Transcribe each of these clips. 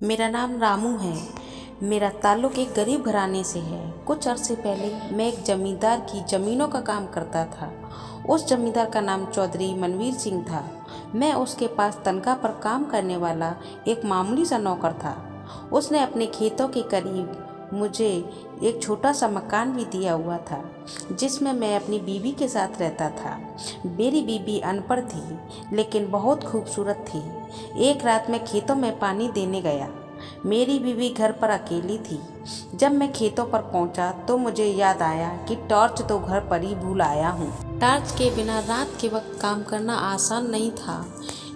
मेरा नाम रामू है। मेरा ताल्लुक़ एक गरीब घराने से है। कुछ अरसे पहले मैं एक ज़मींदार की ज़मीनों का काम करता था। उस ज़मींदार का नाम चौधरी मनवीर सिंह था। मैं उसके पास तनख्वाह पर काम करने वाला एक मामूली सा नौकर था। उसने अपने खेतों के करीब मुझे एक छोटा सा मकान भी दिया हुआ था, जिसमें मैं अपनी बीवी के साथ रहता था। मेरी बीवी अनपढ़ थी, लेकिन बहुत खूबसूरत थी। एक रात मैं खेतों में पानी देने गया। मेरी बीवी घर पर अकेली थी। जब मैं खेतों पर पहुंचा तो मुझे याद आया कि टॉर्च तो घर पर ही भूल आया हूँ। टॉर्च के बिना रात के वक्त काम करना आसान नहीं था,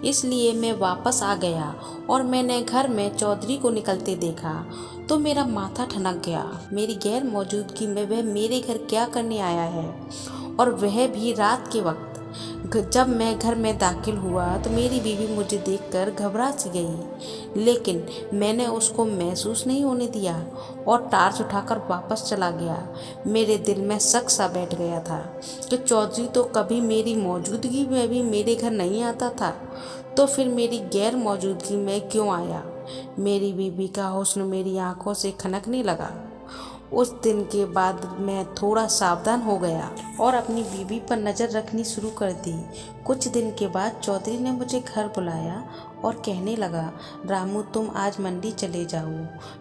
इसलिए मैं वापस आ गया और मैंने घर में चौधरी को निकलते देखा तो मेरा माथा ठनक गया। मेरी गैर मौजूदगी में वह मेरे घर क्या करने आया है, और वह भी रात के वक्त। जब मैं घर में दाखिल हुआ तो मेरी बीवी मुझे देखकर घबरा सी गई, लेकिन मैंने उसको महसूस नहीं होने दिया और टॉर्च उठाकर वापस चला गया। मेरे दिल में शक सा बैठ गया था कि चौधरी तो कभी मेरी मौजूदगी में भी मेरे घर नहीं आता था, तो फिर मेरी गैर मौजूदगी में क्यों आया। मेरी बीवी का हुस्न मेरी आंखों से खनकने लगा। उस दिन के बाद मैं थोड़ा सावधान हो गया और अपनी बीवी पर नज़र रखनी शुरू कर दी। कुछ दिन के बाद चौधरी ने मुझे घर बुलाया और कहने लगा, रामू तुम आज मंडी चले जाओ,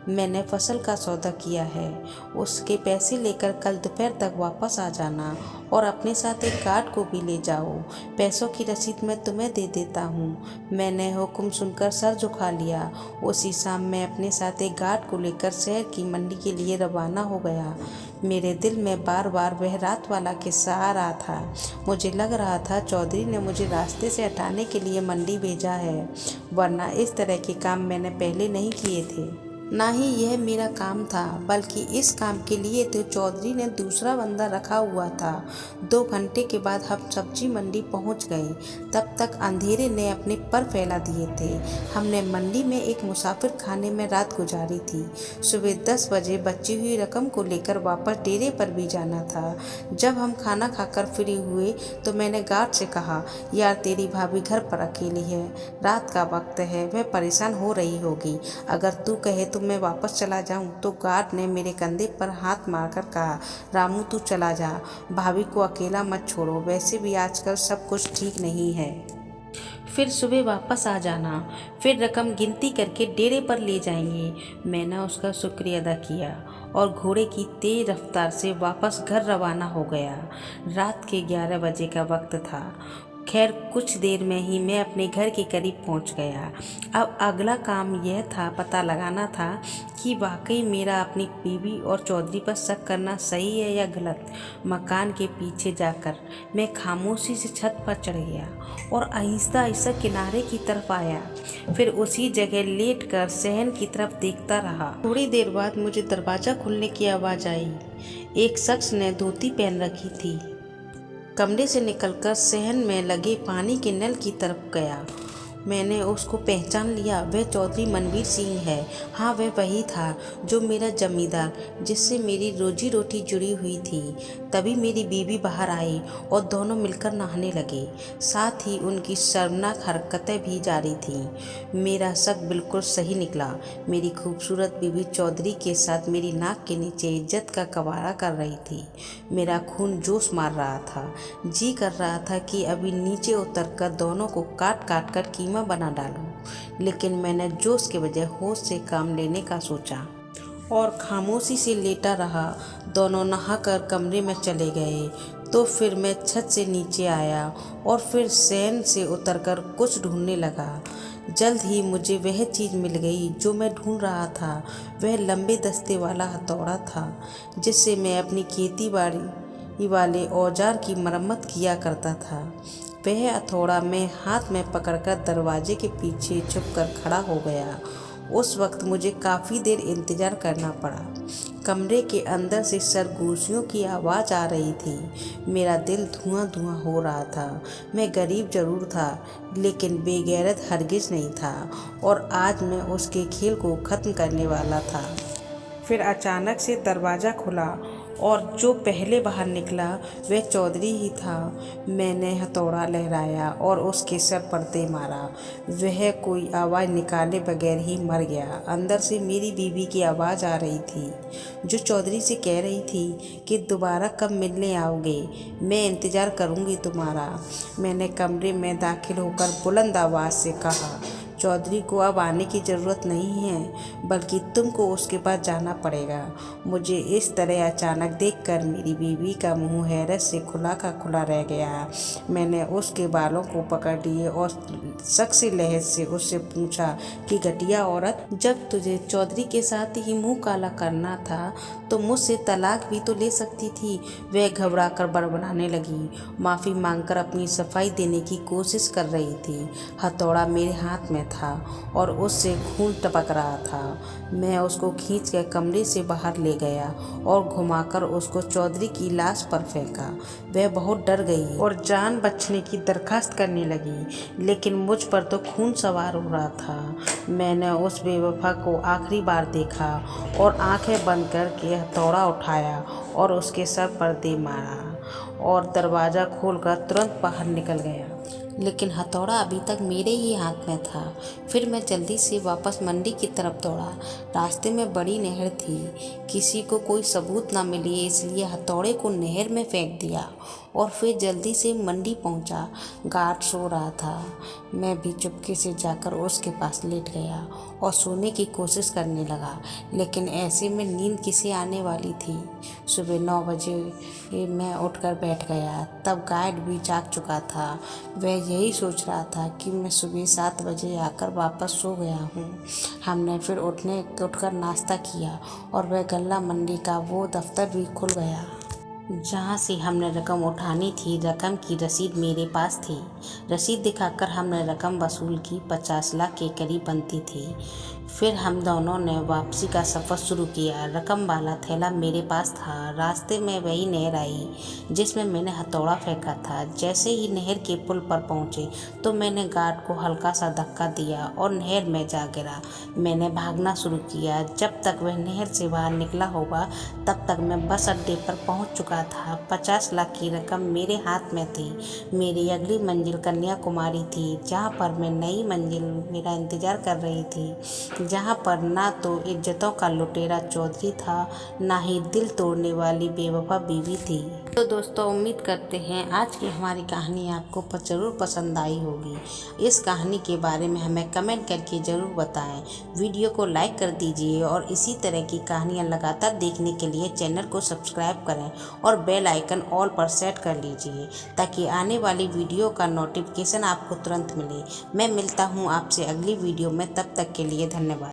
मैंने फसल का सौदा किया है, उसके पैसे लेकर कल दोपहर तक वापस आ जाना और अपने साथ एक गार्ड को भी ले जाओ। पैसों की रसीद मैं तुम्हें दे देता हूँ। मैंने हुक्म सुनकर सर झुका लिया। उसी शाम मैं अपने साथ एक गार्ड को लेकर शहर की मंडी के लिए रवाना हो गया। मेरे दिल में बार बार वह रात वाला किस्सा आ रहा था। मुझे लग रहा था चौधरी ने मुझे रास्ते से हटाने के लिए मंडी भेजा है, वरना इस तरह के काम मैंने पहले नहीं किए थे। ना ही यह मेरा काम था, बल्कि इस काम के लिए तो चौधरी ने दूसरा बंदा रखा हुआ था। 2 घंटे के बाद हम सब्जी मंडी पहुंच गए। तब तक अंधेरे ने अपने पर फैला दिए थे। हमने मंडी में एक मुसाफिर खाने में रात गुजारी थी। सुबह 10 बजे बची हुई रकम को लेकर वापस डेरे पर भी जाना था। जब हम खाना खाकर फ्री हुए तो मैंने गार्ड से कहा, यार तेरी भाभी घर पर अकेली है, रात का वक्त है, वह परेशान हो रही होगी, अगर तू कहे तो मैं वापस चला जाऊं। तो गार्ड ने मेरे कंधे पर हाथ मारकर कहा, रामू तू चला जा, भाभी को अकेला मत छोड़ो, वैसे भी आजकल सब कुछ ठीक नहीं है। फिर सुबह वापस आ जाना, फिर रकम गिनती करके डेरे पर ले जाएंगे। मैंने उसका शुक्रिया अदा किया और घोड़े की तेज रफ्तार से वापस घर रवाना हो गया। रात के 11 बजे का वक्त था। खैर कुछ देर में ही मैं अपने घर के करीब पहुंच गया। अब अगला काम यह था, पता लगाना था कि वाकई मेरा अपनी बीवी और चौधरी पर शक करना सही है या गलत। मकान के पीछे जाकर मैं खामोशी से छत पर चढ़ गया और आहिस्ता आहिस्ता किनारे की तरफ आया। फिर उसी जगह लेटकर सहन की तरफ देखता रहा। थोड़ी देर बाद मुझे दरवाज़ा खुलने की आवाज़ आई। एक शख्स ने धोती पहन रखी थी। कमरे से निकलकर सहन में लगे पानी के नल की तरफ गया। मैंने उसको पहचान लिया, वह चौधरी मनवीर सिंह है। हाँ, वह वही था जो मेरा जमींदार, जिससे मेरी रोजी रोटी जुड़ी हुई थी। तभी मेरी बीवी बाहर आई और दोनों मिलकर नहाने लगे। साथ ही उनकी शर्मनाक हरकतें भी जारी थीं। मेरा शक बिल्कुल सही निकला। मेरी खूबसूरत बीवी चौधरी के साथ मेरी नाक के नीचे इज्जत का कवारा कर रही थी। मेरा खून जोश मार रहा था। जी कर रहा था कि अभी नीचे उतरकर दोनों को काट काट कर कीमा बना डालूं, लेकिन मैंने जोश के बजाय होश से काम लेने का सोचा और खामोशी से लेटा रहा। दोनों नहाकर कमरे में चले गए तो फिर मैं छत से नीचे आया और फिर सहन से उतरकर कुछ ढूंढने लगा। जल्द ही मुझे वह चीज़ मिल गई जो मैं ढूंढ रहा था। वह लंबे दस्ते वाला हथौड़ा था, जिससे मैं अपनी खेती बाड़ी वाले औजार की मरम्मत किया करता था। वह हथौड़ा मैं हाथ में पकड़कर दरवाजे के पीछे छुपकर खड़ा हो गया। उस वक्त मुझे काफ़ी देर इंतज़ार करना पड़ा। कमरे के अंदर से सरगोशियों की आवाज़ आ रही थी। मेरा दिल धुआं धुआं हो रहा था। मैं गरीब जरूर था, लेकिन बेगैरत हरगिज़ नहीं था, और आज मैं उसके खेल को ख़त्म करने वाला था। फिर अचानक से दरवाज़ा खुला और जो पहले बाहर निकला वह चौधरी ही था। मैंने हथौड़ा लहराया और उसके सर पर दे मारा। वह कोई आवाज़ निकाले बगैर ही मर गया। अंदर से मेरी बीवी की आवाज़ आ रही थी, जो चौधरी से कह रही थी कि दोबारा कब मिलने आओगे, मैं इंतज़ार करूँगी तुम्हारा। मैंने कमरे में दाखिल होकर बुलंद आवाज़ से कहा, चौधरी को अब आने की ज़रूरत नहीं है, बल्कि तुमको उसके पास जाना पड़ेगा। मुझे इस तरह अचानक देखकर मेरी बीवी का मुंह हैरत से खुला का खुला रह गया। मैंने उसके बालों को पकड़ लिए और सख्त लहजे से उससे पूछा कि घटिया औरत, जब तुझे चौधरी के साथ ही मुंह काला करना था तो मुझसे तलाक भी तो ले सकती थी। वह घबरा कर बड़बड़ाने लगी, माफ़ी मांगकर अपनी सफाई देने की कोशिश कर रही थी। हथौड़ा मेरे हाथ में था और उससे खून टपक रहा था। मैं उसको खींच कर कमरे से बाहर ले गया और घुमाकर उसको चौधरी की लाश पर फेंका। वह बहुत डर गई और जान बचने की दरखास्त करने लगी, लेकिन मुझ पर तो खून सवार हो रहा था। मैंने उस बेवफा को आखिरी बार देखा और आंखें बंद करके हथौड़ा उठाया और उसके सर पर दे मारा और दरवाज़ा खोलकर तुरंत बाहर निकल गया। लेकिन हथौड़ा अभी तक मेरे ही हाथ में था। फिर मैं जल्दी से वापस मंडी की तरफ दौड़ा। रास्ते में बड़ी नहर थी, किसी को कोई सबूत ना मिले इसलिए हथौड़े को नहर में फेंक दिया और फिर जल्दी से मंडी पहुंचा। गार्ड सो रहा था। मैं भी चुपके से जाकर उसके पास लेट गया और सोने की कोशिश करने लगा, लेकिन ऐसे में नींद किसे आने वाली थी। सुबह 9 बजे मैं उठकर बैठ गया। तब गार्ड भी जाग चुका था। वह यही सोच रहा था कि मैं सुबह 7 बजे आकर वापस सो गया हूँ। हमने फिर उठकर नाश्ता किया और वह गल्ला मंडी का वो दफ्तर भी खुल गया जहाँ से हमने रकम उठानी थी। रकम की रसीद मेरे पास थी। रसीद दिखाकर हमने रकम वसूल की। 50 लाख के करीब बनती थी। फिर हम दोनों ने वापसी का सफ़र शुरू किया। रकम वाला थैला मेरे पास था। रास्ते में वही नहर आई जिसमें मैंने हथौड़ा फेंका था। जैसे ही नहर के पुल पर पहुँचे तो मैंने गार्ड को हल्का सा धक्का दिया और नहर में जा गिरा। मैंने भागना शुरू किया। जब तक वह नहर से बाहर निकला होगा तब तक मैं बस अड्डे पर पहुँच चुका था। 50 लाख की रकम मेरे हाथ में थी। मेरी अगली मंजिल कन्याकुमारी थी, जहाँ पर मैं नई मंजिल मेरा इंतज़ार कर रही थी, जहाँ पर ना तो इज्जतों का लुटेरा चौधरी था, ना ही दिल तोड़ने वाली बेवफा बीवी थी। तो दोस्तों, उम्मीद करते हैं आज की हमारी कहानी आपको ज़रूर पसंद आई होगी। इस कहानी के बारे में हमें कमेंट करके ज़रूर बताएं। वीडियो को लाइक कर दीजिए और इसी तरह की कहानियाँ लगातार देखने के लिए चैनल को सब्सक्राइब करें और बेल आइकन ऑल पर सेट कर लीजिए ताकि आने वाली वीडियो का नोटिफिकेशन आपको तुरंत मिले। मैं मिलता हूँ आपसे अगली वीडियो में, तब तक के लिए धन्यवाद।